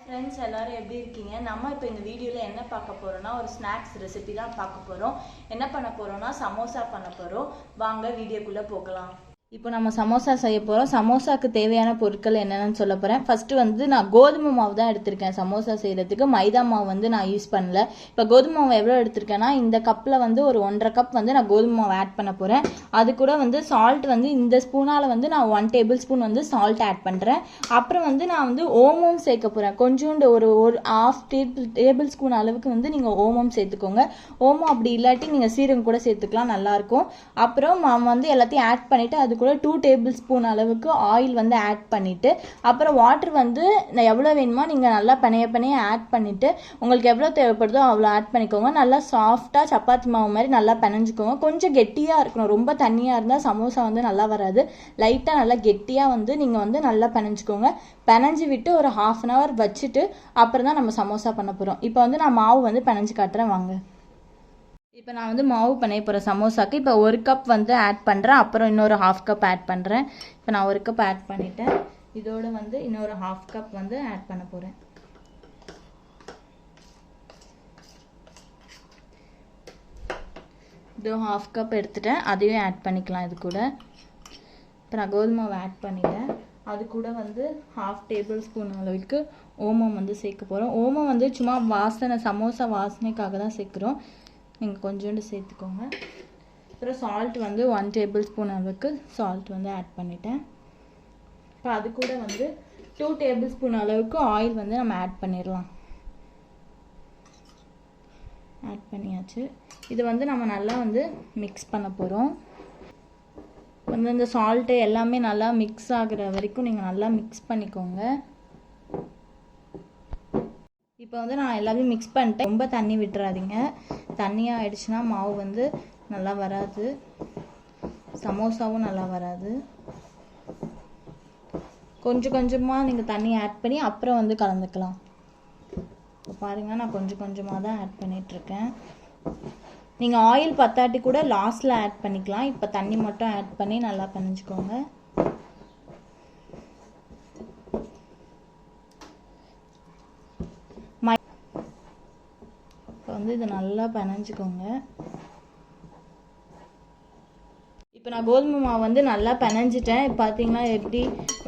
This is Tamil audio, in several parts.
ஃப்ரெண்ட்ஸ் எல்லாரும் எப்படி இருக்கீங்க? நம்ம இப்போ இந்த வீடியோவில் என்ன பார்க்க போகிறோம்னா ஒரு ஸ்நாக்ஸ் ரெசிபி தான் பார்க்க போகிறோம். என்ன பண்ண போகிறோம்னா சமோசா பண்ண போகிறோம். வாங்க வீடியோக்குள்ளே போகலாம். இப்போ நம்ம சமோசா செய்ய போகிறோம். சமோசாவுக்கு தேவையான பொருட்கள் என்னென்னு சொல்ல போகிறேன். ஃபஸ்ட்டு வந்து நான் கோதுமை மாவு தான் எடுத்திருக்கேன் சமோசா செய்கிறதுக்கு. மைதா மாவு வந்து நான் யூஸ் பண்ணல. இப்போ கோதுமை மாவு எவ்வளோ எடுத்திருக்கேன்னா இந்த கப்பில் வந்து ஒரு 1.5 கப் வந்து நான் கோதுமை மாவு ஆட் பண்ண போகிறேன். அது கூட வந்து சால்ட் வந்து இந்த ஸ்பூனால் வந்து நான் 1 டேபிள் ஸ்பூன் வந்து சால்ட் ஆட் பண்ணுறேன். அப்புறம் வந்து நான் வந்து ஓமம் சேர்க்க போகிறேன். கொஞ்சோண்டு ஒரு 1/2 டேபிள் ஸ்பூன் அளவுக்கு வந்து நீங்கள் ஓமம் சேர்த்துக்கோங்க. ஓமம் அப்படி இல்லாட்டி நீங்கள் சீரகம் கூட சேர்த்துக்கலாம், நல்லாயிருக்கும். அப்புறம் வந்து எல்லாத்தையும் ஆட் பண்ணிவிட்டு அது கூட 2 டேபிள் ஸ்பூன் அளவுக்கு ஆயில் வந்து ஆட் பண்ணிவிட்டு அப்புறம் வாட்டர் வந்து எவ்வளோ வேணுமோ நீங்கள் நல்லா பனைய ஆட் பண்ணிவிட்டு உங்களுக்கு எவ்வளோ தேவைப்படுதோ அவ்வளோ ஆட் பண்ணிக்கோங்க. நல்லா சாஃப்டாக சப்பாத்தி மாவு மாதிரி நல்லா பிணைஞ்சிக்கோங்க. கொஞ்சம் கெட்டியாக இருக்கணும், ரொம்ப தண்ணியாக இருந்தால் சமோசா வந்து நல்லா வராது. லைட்டாக நல்லா கெட்டியாக வந்து நீங்கள் வந்து நல்லா பிணைஞ்சிக்கோங்க. பிணைஞ்சி விட்டு ஒரு 1/2 hour வச்சுட்டு அப்புறம் தான் நம்ம சமோசா பண்ண போகிறோம். இப்போ வந்து நான் மாவு வந்து பிணைஞ்சி காட்டுறேன் வாங்க. இப்போ நான் வந்து மாவு பண்ண போகிறேன் சமோசாக்கு. இப்போ 1 கப் வந்து ஆட் பண்ணுறேன், அப்புறம் இன்னொரு 1/2 கப் ஆட் பண்ணுறேன். இப்போ நான் 1 கப் ஆட் பண்ணிட்டேன். இதோடு வந்து இன்னொரு 1/2 கப் வந்து ஆட் பண்ண போகிறேன். இதோ 1/2 கப் எடுத்துட்டேன், அதையும் ஆட் பண்ணிக்கலாம் இது கூட. இப்போ நான் கோதுமை மாவு ஆட் பண்ணிட்டேன். அது கூட வந்து 1/2 டேபிள் ஸ்பூன் அளவுக்கு ஓமம் வந்து சேர்க்க போகிறோம். ஓமம் வந்து சும்மா வாசனை, சமோசா வாசனைக்காக தான் சேர்க்குறோம். நீங்கள் கொஞ்சோண்டு சேர்த்துக்கோங்க. அப்புறம் சால்ட் வந்து 1 டேபிள் ஸ்பூன் அளவுக்கு சால்ட் வந்து ஆட் பண்ணிட்டேன். இப்போ அது கூட வந்து 2 டேபிள் ஸ்பூன் அளவுக்கு ஆயில் வந்து நம்ம ஆட் பண்ணிடலாம். ஆட் பண்ணியாச்சு. இது வந்து நம்ம நல்லா வந்து மிக்ஸ் பண்ண போகிறோம். வந்து இந்த சால்ட்டு எல்லாமே நல்லா மிக்ஸ் ஆகுற வரைக்கும் நீங்கள் நல்லா மிக்ஸ் பண்ணிக்கோங்க. இப்போ வந்து நான் எல்லாத்தையும் மிக்ஸ் பண்ணிட்டேன். ரொம்ப தண்ணி விட்டுறாதீங்க, தண்ணியாக ஆயிடுச்சுன்னா மாவு வந்து நல்லா வராது, சமோசாவும் நல்லா வராது. கொஞ்சம் கொஞ்சமாக நீங்கள் தண்ணி ஆட் பண்ணி அப்புறம் வந்து கலந்துக்கலாம். இப்போ பாருங்கள், நான் கொஞ்சம் கொஞ்சமாக தான் ஆட் பண்ணிகிட்ருக்கேன். நீங்கள் ஆயில் பத்தாட்டி கூட லாஸ்ட்டில் ஆட் பண்ணிக்கலாம். இப்போ தண்ணி மட்டும் ஆட் பண்ணி நல்லா பிணைஞ்சிக்கோங்க. வந்து இதை நல்லா பிணைஞ்சிக்கோங்க. இப்போ நான் கோதுமை மாவு வந்து நல்லா பிணைஞ்சிட்டேன். இப்போ பார்த்தீங்கன்னா எப்படி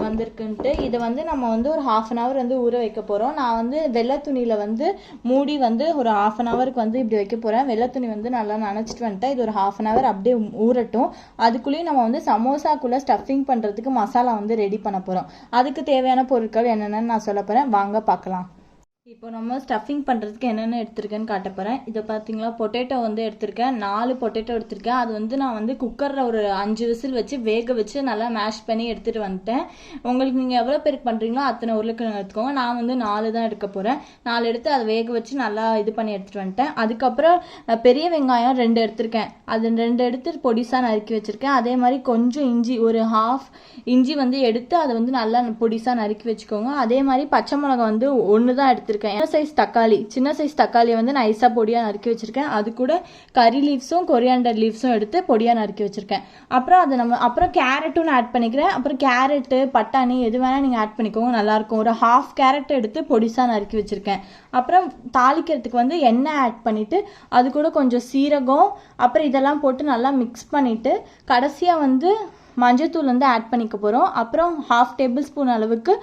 வந்திருக்குன்ட்டு. இதை வந்து நம்ம வந்து ஒரு 1/2 hour வந்து ஊற வைக்க போகிறோம். நான் வந்து வெள்ளை துணியில் வந்து மூடி வந்து ஒரு 1/2 hourக்கு வந்து இப்படி வைக்க போகிறேன். வெள்ளை துணி வந்து நல்லா நனைச்சிட்டு வந்துட்டேன். இது ஒரு 1/2 hour அப்படியே ஊறட்டும். அதுக்குள்ளேயும் நம்ம வந்து சமோசாக்குள்ளே ஸ்டஃபிங் பண்ணுறதுக்கு மசாலா வந்து ரெடி பண்ண போகிறோம். அதுக்கு தேவையான பொருட்கள் என்னென்னு நான் சொல்ல போகிறேன், வாங்க பார்க்கலாம். இப்போ நம்ம ஸ்டஃபிங் பண்ணுறதுக்கு என்னென்ன எடுத்திருக்கேன்னு காட்ட போகிறேன். இதை பார்த்தீங்களா, பொட்டேட்டோ வந்து எடுத்திருக்கேன். 4 பொட்டேட்டோ எடுத்திருக்கேன். அது வந்து நான் வந்து குக்கரில் ஒரு 5 விசில் வச்சு வேக வச்சு நல்லா மேஷ் பண்ணி எடுத்துகிட்டு வந்துட்டேன். உங்களுக்கு நீங்கள் எவ்வளோ பேருக்கு பண்ணுறீங்களோ அத்தனை உருளைக்கிழங்கு எடுத்துக்கோங்க. நான் வந்து 4 தான் எடுக்க போகிறேன். 4 எடுத்து அதை வேக வச்சு நல்லா இது பண்ணி எடுத்துகிட்டு வந்துட்டேன். அதுக்கப்புறம் பெரிய வெங்காயம் 2 எடுத்திருக்கேன். அது 2 எடுத்து பொடிசாக நறுக்கி வச்சுருக்கேன். அதே மாதிரி கொஞ்சம் இஞ்சி, ஒரு 1/2 இஞ்சி வந்து எடுத்து அதை வந்து நல்லா பொடிசாக நறுக்கி வச்சுக்கோங்க. அதே மாதிரி பச்சை மிளகா வந்து 1 தான் எடுத்திருக்கேன். சின்ன சைஸ் தக்காளி வந்து நைஸாக பொடியாக நறுக்கி வச்சிருக்கேன். அது கூட கறி லீவ்ஸும் கொரியாண்டர் லீவ்ஸும் எடுத்து பொடியாக நறுக்கி வச்சிருக்கேன். அப்புறம் கேரட்டும் ஆட் பண்ணிக்கிறேன். அப்புறம் கேரட்டு, பட்டாணி எது வேணால் நீங்கள் ஆட் பண்ணிக்கோங்க, நல்லாயிருக்கும். ஒரு 1/2 கேரட் எடுத்து பொடிசாக நறுக்கி வச்சிருக்கேன். அப்புறம் தாளிக்கிறதுக்கு வந்து எண்ணெய் ஆட் பண்ணிவிட்டு அது கூட கொஞ்சம் சீரகம், அப்புறம் இதெல்லாம் போட்டு நல்லா மிக்ஸ் பண்ணிவிட்டு கடைசியாக வந்து மஞ்சத்தூள் வந்து ஆட் பண்ணிக்க போகிறோம். அப்புறம் 1/2 டேபிள் ஸ்பூன் அளவுக்கு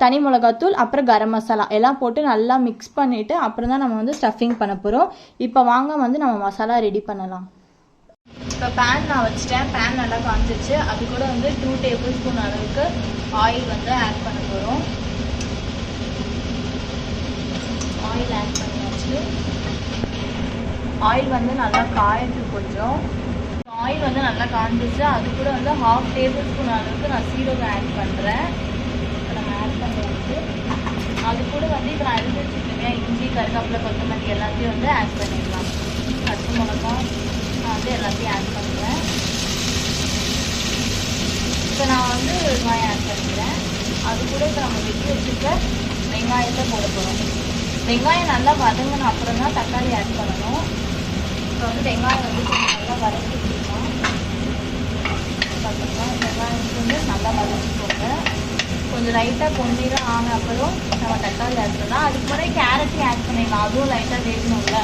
தனி மிளகாத்தூள், அப்புறம் கரம் மசாலா எல்லாம் போட்டு நல்லா மிக்ஸ் பண்ணிவிட்டு அப்புறம் தான் நம்ம வந்து ஸ்டஃபிங் பண்ண போகிறோம். இப்போ வாங்க வந்து நம்ம மசாலா ரெடி பண்ணலாம். இப்போ பேன் நான் வச்சுட்டேன். பேன் நல்லா காஞ்சிச்சு. அது கூட வந்து 2 டேபிள் ஸ்பூன் அளவுக்கு ஆயில் வந்து ஆட் பண்ண போகிறோம். ஆயில் ஆட் பண்ணியாச்சு. ஆயில் வந்து நல்லா காயத்துக்கு கொஞ்சம். ஆயில் வந்து நல்லா காஞ்சிச்சு. அது கூட வந்து 1/2 டேபிள் ஸ்பூன் அளவுக்கு நான் சீரகம் ஆட் பண்ணுறேன். இப்போ நம்ம ஆட் பண்ணியாச்சு. அது கூட வந்து இப்போ நான் எடுத்து வச்சுருக்கேன் இஞ்சி, கருவேப்பிலை, கொத்தமல்லி எல்லாத்தையும் வந்து ஆட் பண்ணிடலாம். பச்சை மிளகா நான் வந்து எல்லாத்தையும் ஆட் பண்ணுறேன். இப்போ நான் வந்து வெங்காயம் ஆட் பண்ணிக்கிறேன். அது கூட இப்போ நம்ம வெட்டி வச்சுருக்க வெங்காயத்தை போட போகிறோம். வெங்காயம் நல்லா வதங்கின அப்புறம் தான் தக்காளி ஆட் பண்ணணும். இப்போ வந்து வெங்காயம் வந்து கொஞ்சம் நல்லா வதக்கிக்கலாம். பார்த்தீங்கன்னா வெங்காயத்துக்கு வந்து நல்லா வதக்கிக்கோங்க. கொஞ்சம் லைட்டாக பொன்னிறம் ஆன அப்புறம் நம்ம தக்காளி ஆட் பண்ணலாம். அதுக்கு முன்னாடி கேரட்டையும் ஆட் பண்ணிடலாம், அதுவும் லைட்டாக வேகணும்ல.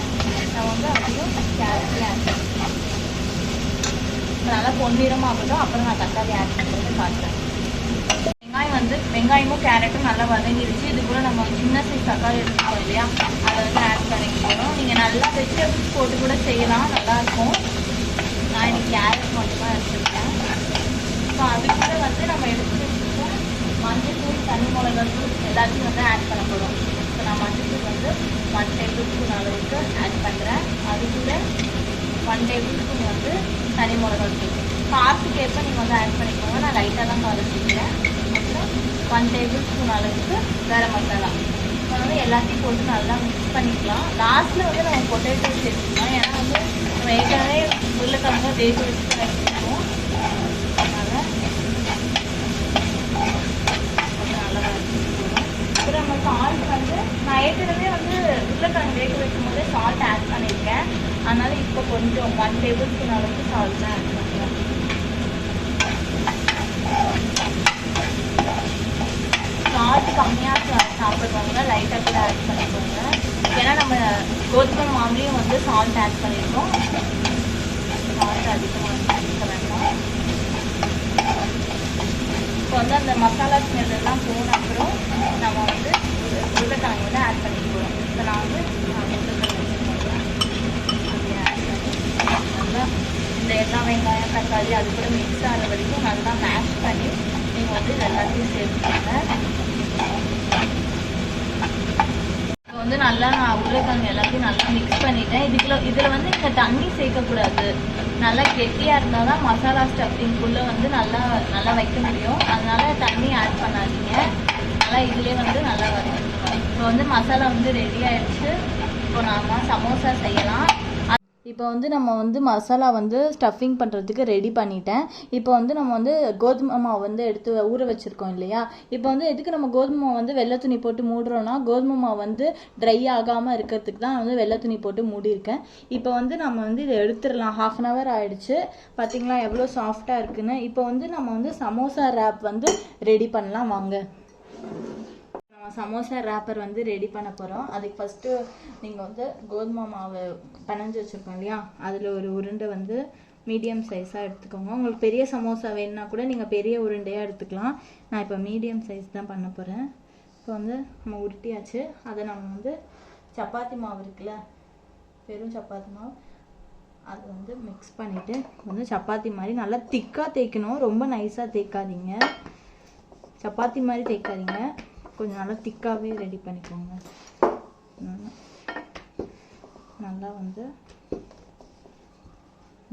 நம்ம வந்து அதையும் கேரட்டையும் ஆட் பண்ணிக்கலாம். நல்லா பொன்னிறமாகட்டும், அப்புறம் நான் தக்காளி ஆட் பண்ணுறது காட்டுறேன். வெங்காயமும் கேரட்டும் நல்லா வதங்கிடுச்சு. இது கூட நம்ம சின்ன சைஸ் தக்காளி எடுத்துக்கோம் இல்லையா, அதை வந்து ஆட் பண்ணிக்க போகிறோம். நீங்கள் நல்லா வெஜிடபிள்ஸ் போட்டு கூட செய்யலாம், நல்லாயிருக்கும். நான் இன்னைக்கு கேரட் மட்டும் தான் எடுத்துருக்கேன். ஸோ அது கூட வந்து நம்ம எடுத்து வச்சுருக்கோம் மஞ்சள் தூள், தனி மிளகாய் தூள் எல்லாத்தையும் வந்து ஆட் பண்ண போகிறோம். ஸோ நான் மஞ்சள் தூள் வந்து 1 டேபிள் ஸ்பூன் அளவுக்கு ஆட் பண்ணுறேன். அது கூட 1 டேபிள் ஸ்பூன் வந்து தனி மிளகாய் தூள் காரத்துக்கு ஏற்ப நீங்கள் வந்து ஆட் பண்ணிக்கோங்க. நான் லைட்டாக தான் வதக்கிக்கிறேன். அப்புறம் 1 டேபிள் ஸ்பூன் அளவுக்கு கரம் மசாலா. இப்போ வந்து எல்லாத்தையும் போட்டு நல்லா மிக்ஸ் பண்ணிக்கலாம். லாஸ்ட்டில் வந்து நம்ம பொட்டேட்டோ சேர்த்துக்கலாம், ஏன்னா வந்து நம்ம ஏற்கனவே உருளைக்கிழங்கு வேக வச்சு வச்சுருக்கோம். அதனால் நல்லா வச்சுருக்கோம். அப்புறம் நம்ம சால்ட் வந்து நான் ஏற்கனவே வந்து உருளைக்கிழங்கு வேக வைக்கும் போதே சால்ட் ஆட் பண்ணியிருக்கேன். அதனால் இப்போ கொஞ்சம் 1 டேபிள் ஸ்பூன் அளவுக்கு சால்ட் தான் ஆட் பண்ணுறேன். சால்ட் கம்மியாக சாப்பிட்றவங்க லைட்டாக கூட ஆட் பண்ணிக்கோங்க, ஏன்னா நம்ம கோதுமை மாவுலேயும் வந்து சால்ட் ஆட் பண்ணியிருக்கோம். சால்ட் அதிகமாக சேர்க்க வேண்டாம். இப்போ வந்து அந்த மசாலா ஸ்மெல் எல்லாம் போன அப்புறம் நம்ம வந்து உருளைக்கிழங்கு வந்து ஆட் பண்ணிக்க போகிறோம். இப்போ நான் வந்து உருளைக்கிழங்கு அப்படியே ஆட் பண்ணி நல்லா இந்த எல்லா வெங்காயம் தக்காளி அது கூட மிக்ஸ் ஆகிற வரைக்கும் நல்லா மேஷ் பண்ணி நீங்கள் வந்து எல்லாத்தையும் சேர்த்துக்கோங்க. இப்போ வந்து நல்லா நான் உருளைக்கிழங்கு எல்லாத்தையும் நல்லா மிக்ஸ் பண்ணிட்டேன். இதில் வந்து நீங்கள் தண்ணி சேர்க்கக்கூடாது, நல்லா கெட்டியாக இருந்தால் தான் மசாலா ஸ்டஃபிங்குள்ளே வந்து நல்லா வைக்க முடியும். அதனால தண்ணி ஆட் பண்ணாதீங்க, நல்லா இதுலேயே வந்து நல்லா வதக்கணும். இப்போ வந்து மசாலா வந்து ரெடி ஆகிடுச்சு. இப்போ நாம் சமோசா செய்யலாம். இப்போ வந்து நம்ம வந்து மசாலா வந்து ஸ்டஃபிங் பண்ணுறதுக்கு ரெடி பண்ணிட்டேன். இப்போ வந்து நம்ம வந்து கோதுமை மாவு வந்து எடுத்து ஊற வச்சுருக்கோம் இல்லையா. இப்போ வந்து எதுக்கு நம்ம கோதுமை மாவு வந்து வெள்ளை துணி போட்டு மூடுறோன்னா, கோதுமை மாவு வந்து ட்ரை ஆகாமல் இருக்கிறதுக்கு தான் வந்து வெள்ளை துணி போட்டு மூடியிருக்கேன். இப்போ வந்து நம்ம வந்து இதை எடுத்துடலாம். 1/2 hour ஆகிடுச்சு. பார்த்திங்களா எவ்வளோ சாஃப்டாக இருக்குன்னு. இப்போ வந்து நம்ம வந்து சமோசா ரேப் வந்து ரெடி பண்ணலாம் வாங்க. சமோசா ரேப்பர் வந்து ரெடி பண்ண போகிறோம். அதுக்கு ஃபஸ்ட்டு நீங்கள் வந்து கோதுமை மாவு பிணைஞ்சு வச்சுருக்கோம் இல்லையா, அதில் ஒரு உருண்டை வந்து மீடியம் சைஸாக எடுத்துக்கோங்க. உங்களுக்கு பெரிய சமோசா வேணுன்னா கூட நீங்கள் பெரிய உருண்டையாக எடுத்துக்கலாம். நான் இப்போ மீடியம் சைஸ் தான் பண்ண போகிறேன். இப்போ வந்து நம்ம உருட்டியாச்சு. அதை நம்ம வந்து சப்பாத்தி மாவு இருக்குல்ல, வெறும் சப்பாத்தி மாவு, அதை வந்து மிக்ஸ் பண்ணிவிட்டு வந்து சப்பாத்தி மாதிரி நல்லா திக்காக தேய்க்கணும். ரொம்ப நைஸாக தேய்க்காதீங்க, சப்பாத்தி மாதிரி தேய்க்காதீங்க, கொஞ்சம் நல்லா திக்காகவே ரெடி பண்ணிக்கோங்க. நல்லா வந்து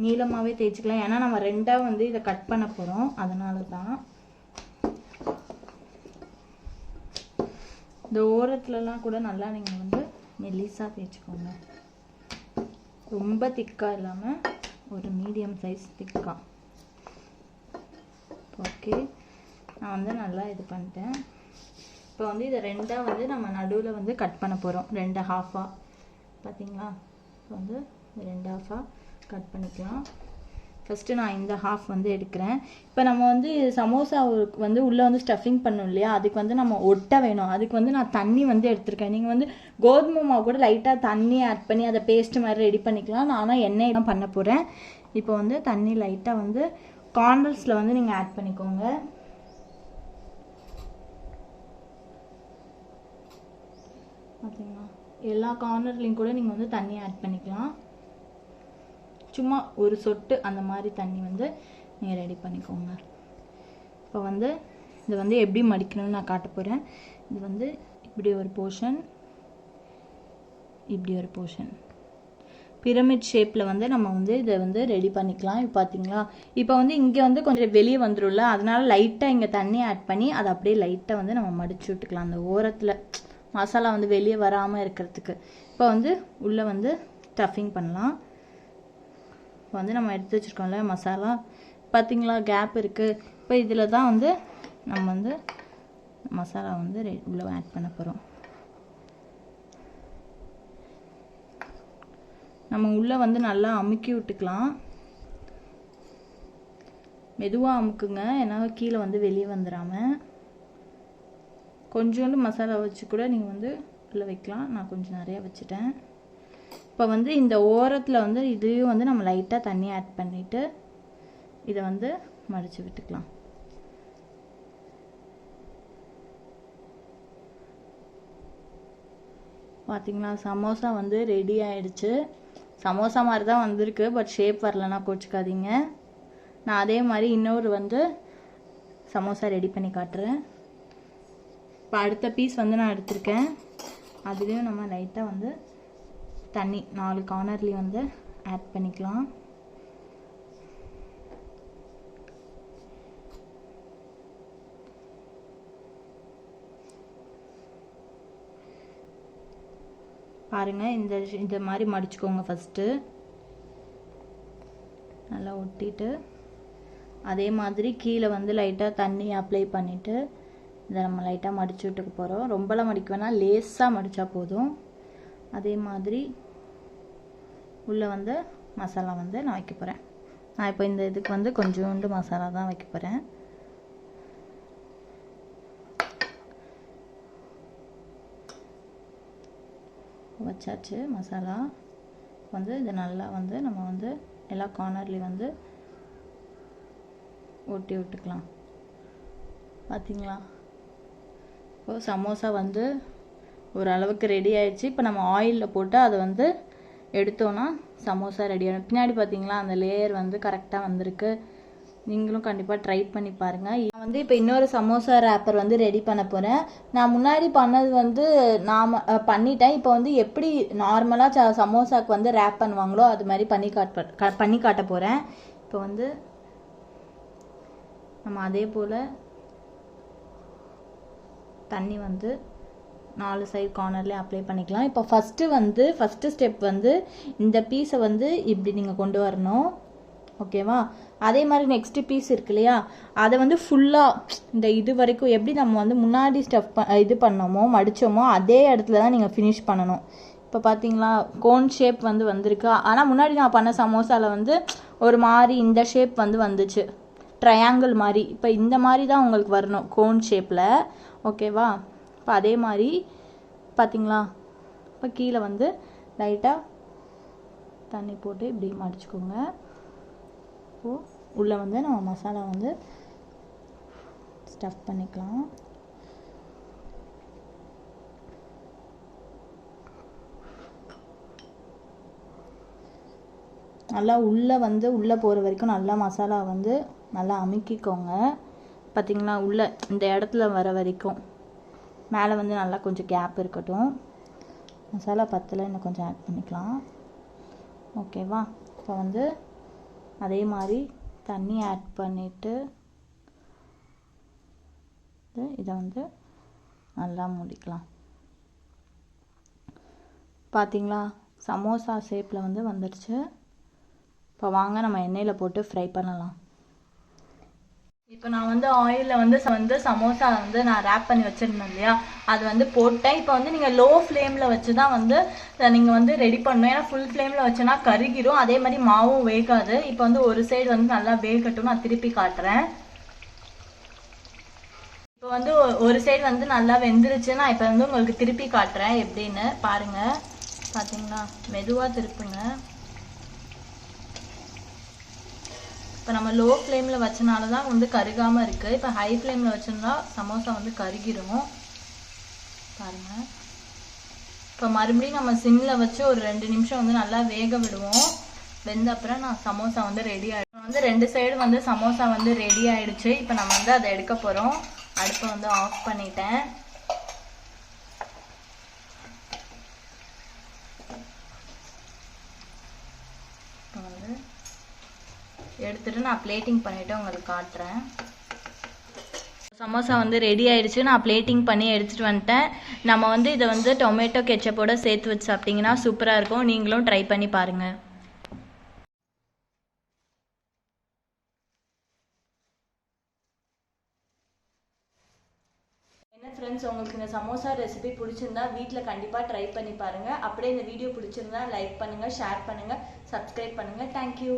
நீளமாகவே தேய்ச்சிக்கலாம், ஏன்னா நம்ம ரெண்டாக வந்து இதை கட் பண்ண போகிறோம், அதனால தான். இந்த ஓரத்துலலாம் கூட நல்லா நீங்கள் வந்து மெல்லிஸாக தேய்ச்சிக்கோங்க. ரொம்ப திக்காக இல்லாமல் ஒரு மீடியம் சைஸ் திக்காக. ஓகே, நான் வந்து நல்லா இது பண்ணிட்டேன். இப்போ வந்து இதை ரெண்டாக வந்து நம்ம நடுவில் வந்து கட் பண்ண போகிறோம், 2 ஹாஃபாக. பார்த்தீங்களா, இப்போ வந்து 2 ஹாஃபாக கட் பண்ணிக்கலாம். ஃபஸ்ட்டு நான் இந்த ஹாஃப் வந்து எடுக்கிறேன். இப்போ நம்ம வந்து சமோசாவுக்கு வந்து உள்ளே வந்து ஸ்டஃபிங் பண்ணோம் இல்லையா, அதுக்கு வந்து நம்ம ஒட்ட வேணும். அதுக்கு வந்து நான் தண்ணி வந்து எடுத்துருக்கேன். நீங்கள் வந்து கோதுமை மாவு கூட லைட்டாக தண்ணி ஆட் பண்ணி அதை பேஸ்ட் மாதிரி ரெடி பண்ணிக்கலாம். நான் ஆனால் எண்ணெய் தான் பண்ண போகிறேன். இப்போ வந்து தண்ணி லைட்டாக வந்து கார்னர்ஸில் வந்து நீங்கள் ஆட் பண்ணிக்கோங்க. பார்த்தீங்களா, எல்லா கார்னர்லேயும் கூட நீங்கள் வந்து தண்ணி ஆட் பண்ணிக்கலாம். சும்மா ஒரு சொட்டு அந்த மாதிரி தண்ணி வந்து நீங்கள் ரெடி பண்ணிக்கோங்க. இப்போ வந்து இது வந்து எப்படி மடிக்கணும்னு நான் காட்ட போகிறேன். இது வந்து இப்படி ஒரு போர்ஷன், இப்படி ஒரு போர்ஷன், பிரமிட் ஷேப்பில் வந்து நம்ம வந்து இதை வந்து ரெடி பண்ணிக்கலாம். இப்போ பார்த்தீங்களா, இப்போ வந்து இங்கே வந்து கொஞ்சம் வெளியே வந்துடும்ல, அதனால லைட்டாக இங்கே தண்ணி ஆட் பண்ணி அதை அப்படியே லைட்டாக வந்து நம்ம மடிச்சு விட்டுக்கலாம், அந்த ஓரத்தில் மசாலா வந்து வெளியே வராமல் இருக்கிறதுக்கு. இப்போ வந்து உள்ளே வந்து ஸ்டஃபிங் பண்ணலாம். இப்போ வந்து நம்ம எடுத்து வச்சுருக்கோம்ல மசாலா, பார்த்திங்களா கேப் இருக்குது. இப்போ இதில் தான் வந்து நம்ம வந்து மசாலா வந்து உள்ளே ஆட் பண்ண போகிறோம். நம்ம உள்ளே வந்து நல்லா அமுக்கி விட்டுக்கலாம், மெதுவாக அமுக்குங்க, ஏன்னா கீழே வந்து வெளியே வந்துடாமல். கொஞ்சோண்டு மசாலா வச்சு கூட நீங்கள் வந்து உள்ளே வைக்கலாம். நான் கொஞ்சம் நிறையா வச்சுட்டேன். இப்போ வந்து இந்த ஓரத்தில் வந்து இதையும் வந்து நம்ம லைட்டாக தண்ணி ஆட் பண்ணிவிட்டு இதை வந்து மடித்து விட்டுக்கலாம். பார்த்திங்களா, சமோசா வந்து ரெடி ஆகிடுச்சு. சமோசா மாதிரி தான் வந்திருக்கு, பட் ஷேப் வரலன்னா கோச்சிக்காதீங்க. நான் அதே மாதிரி இன்னொரு வந்து சமோசா ரெடி பண்ணி காட்டுறேன். இப்போ அடுத்த பீஸ் வந்து நான் எடுத்திருக்கேன். அதுலேயும் நம்ம லைட்டாக வந்து தண்ணி 4 கார்னர்லேயும் வந்து ஆட் பண்ணிக்கலாம். பாருங்கள், இந்த மாதிரி மடிச்சுக்கோங்க. ஃபஸ்ட்டு நல்லா ஒட்டிட்டு அதே மாதிரி கீழே வந்து லைட்டாக தண்ணி அப்ளை பண்ணிவிட்டு இதை நம்ம லைட்டாக மடித்து விட்டுக்க போகிறோம். ரொம்பலாம் மடிக்க வேணாம், லேஸாக மடித்தா போதும். அதே மாதிரி உள்ளே வந்து மசாலா வந்து நான் வைக்க போகிறேன். நான் இப்போ இந்த இதுக்கு வந்து கொஞ்சோண்டு மசாலா தான் வைக்க போகிறேன். வச்சாச்சு மசாலா. வந்து இது நல்லா வந்து நம்ம வந்து எல்லா கார்னர்லேயும் வந்து ஒட்டி விட்டுக்கலாம். பார்த்திங்களா, இப்போ சமோசா வந்து ஓரளவுக்கு ரெடி ஆயிடுச்சு. இப்போ நம்ம ஆயிலில் போட்டு அதை வந்து எடுத்தோன்னா சமோசா ரெடி ஆகிடும். பின்னாடி பார்த்திங்களா அந்த லேயர் வந்து கரெக்டாக வந்திருக்கு. நீங்களும் கண்டிப்பாக ட்ரை பண்ணி பாருங்கள். நான் வந்து இப்போ இன்னொரு சமோசா ரேப்பர் வந்து ரெடி பண்ண போகிறேன். நான் முன்னாடி பண்ணது வந்து நான் பண்ணிட்டேன். இப்போ வந்து எப்படி நார்மலாக சமோசாவுக்கு வந்து ரேப் பண்ணுவாங்களோ அது மாதிரி பண்ணி காட்ட போகிறேன். இப்போ வந்து நம்ம அதே போல் தண்ணி வந்து 4 சைடு கார்னர்லேயே அப்ளை பண்ணிக்கலாம். இப்போ ஃபஸ்ட்டு ஸ்டெப் வந்து இந்த பீஸை வந்து இப்படி நீங்கள் கொண்டு வரணும். ஓகேவா? அதே மாதிரி நெக்ஸ்ட்டு பீஸ் இருக்கு இல்லையா, அதை வந்து ஃபுல்லாக இந்த இது வரைக்கும் எப்படி நம்ம வந்து முன்னாடி இது பண்ணோமோ மடித்தோமோ அதே இடத்துல தான் நீங்கள் ஃபினிஷ் பண்ணணும். இப்போ பார்த்தீங்களா கோன் ஷேப் வந்து வந்திருக்கு. ஆனால் முன்னாடி நான் பண்ண சமோசாவில் வந்து ஒரு மாதிரி இந்த ஷேப் வந்து வந்துச்சு, ட்ரையாங்கிள் மாதிரி. இப்போ இந்த மாதிரி தான் உங்களுக்கு வரணும், கோன் ஷேப்பில். ஓகேவா? இப்போ அதே மாதிரி பார்த்தீங்களா, இப்போ கீழே வந்து லைட்டாக தண்ணி போட்டு இப்படி மடிச்சுக்கோங்க. இப்போது உள்ளே வந்து நம்ம மசாலா வந்து ஸ்டஃப் பண்ணிக்கலாம். நல்லா உள்ளே போகிற வரைக்கும் நல்லா மசாலா வந்து நல்லா அமுக்கிக்கோங்க. பார்த்திங்களா, உள்ளே இந்த இடத்துல வர வரைக்கும். மேலே வந்து நல்லா கொஞ்சம் கேப் இருக்கட்டும். மசாலா பத்தலை, இன்னும் கொஞ்சம் ஆட் பண்ணிக்கலாம். ஓகேவா? இப்போ வந்து அதே மாதிரி தண்ணி ஆட் பண்ணிவிட்டு இதை வந்து நல்லா மூடிக்கலாம். பார்த்திங்களா, சமோசா ஷேப்பில் வந்து வந்துடுச்சு. இப்போ வாங்க நம்ம எண்ணெயில் போட்டு ஃப்ரை பண்ணலாம். இப்போ நான் வந்து ஆயிலில் வந்து சமோசா வந்து நான் ரேப் பண்ணி வச்சுருந்தேன் இல்லையா, அது வந்து போட்டேன். இப்போ வந்து நீங்கள் லோ ஃப்ளேமில் வச்சு தான் வந்து நீங்கள் வந்து ரெடி பண்ணணும். ஏன்னா ஃபுல் ஃப்ளேமில் வச்சுன்னா கருகிரும், அதே மாதிரி மாவும் வேகாது. இப்போ வந்து ஒரு சைடு வந்து நல்லா வேகட்டும், நான் திருப்பி காட்டுறேன். இப்போ வந்து ஒரு சைடு வந்து நல்லா வெந்துருச்சு. நான் இப்போ வந்து உங்களுக்கு திருப்பி காட்டுறேன் எப்படின்னு பாருங்கள். பார்த்தீங்களா, மெதுவாக திருப்புங்க. இப்போ நம்ம லோ ஃப்ளேமில் வச்சனால தான் வந்து கருகாமல் இருக்குது. இப்போ ஹை ஃப்ளேமில் வச்சோம்னா சமோசா வந்து கருகிடும். பாருங்கள், இப்போ மறுபடியும் நம்ம சிம்மில் வச்சு ஒரு 2 நிமிஷம் வந்து நல்லா வேக விடுவோம். வெந்த அப்புறம் நான் சமோசா வந்து ரெடி ஆகிடும். வந்து 2 சைடு வந்து சமோசா வந்து ரெடி ஆகிடுச்சு. இப்போ நம்ம வந்து அதை எடுக்க போகிறோம். அடுப்பை வந்து ஆஃப் பண்ணிட்டேன். இப்போ வந்து எடுத்துட்டு நான் பிளேட்டிங் பண்ணிவிட்டு உங்களுக்கு காட்டுறேன். சமோசா வந்து ரெடி ஆயிடுச்சு. நான் பிளேட்டிங் பண்ணி எடுத்துகிட்டு வந்துட்டேன். நம்ம வந்து இதை வந்து டொமேட்டோ கெச்சப்போட சேர்த்து வச்சு சாப்பிட்டிங்கன்னா சூப்பராக இருக்கும். நீங்களும் ட்ரை பண்ணி பாருங்கள். என்ன ஃப்ரெண்ட்ஸ், உங்களுக்கு இந்த சமோசா ரெசிபி பிடிச்சிருந்தா வீட்டில் கண்டிப்பாக ட்ரை பண்ணி பாருங்கள். அப்படியே இந்த வீடியோ பிடிச்சிருந்தா லைக் பண்ணுங்கள், ஷேர் பண்ணுங்கள், சப்ஸ்கிரைப் பண்ணுங்கள். தேங்க்யூ.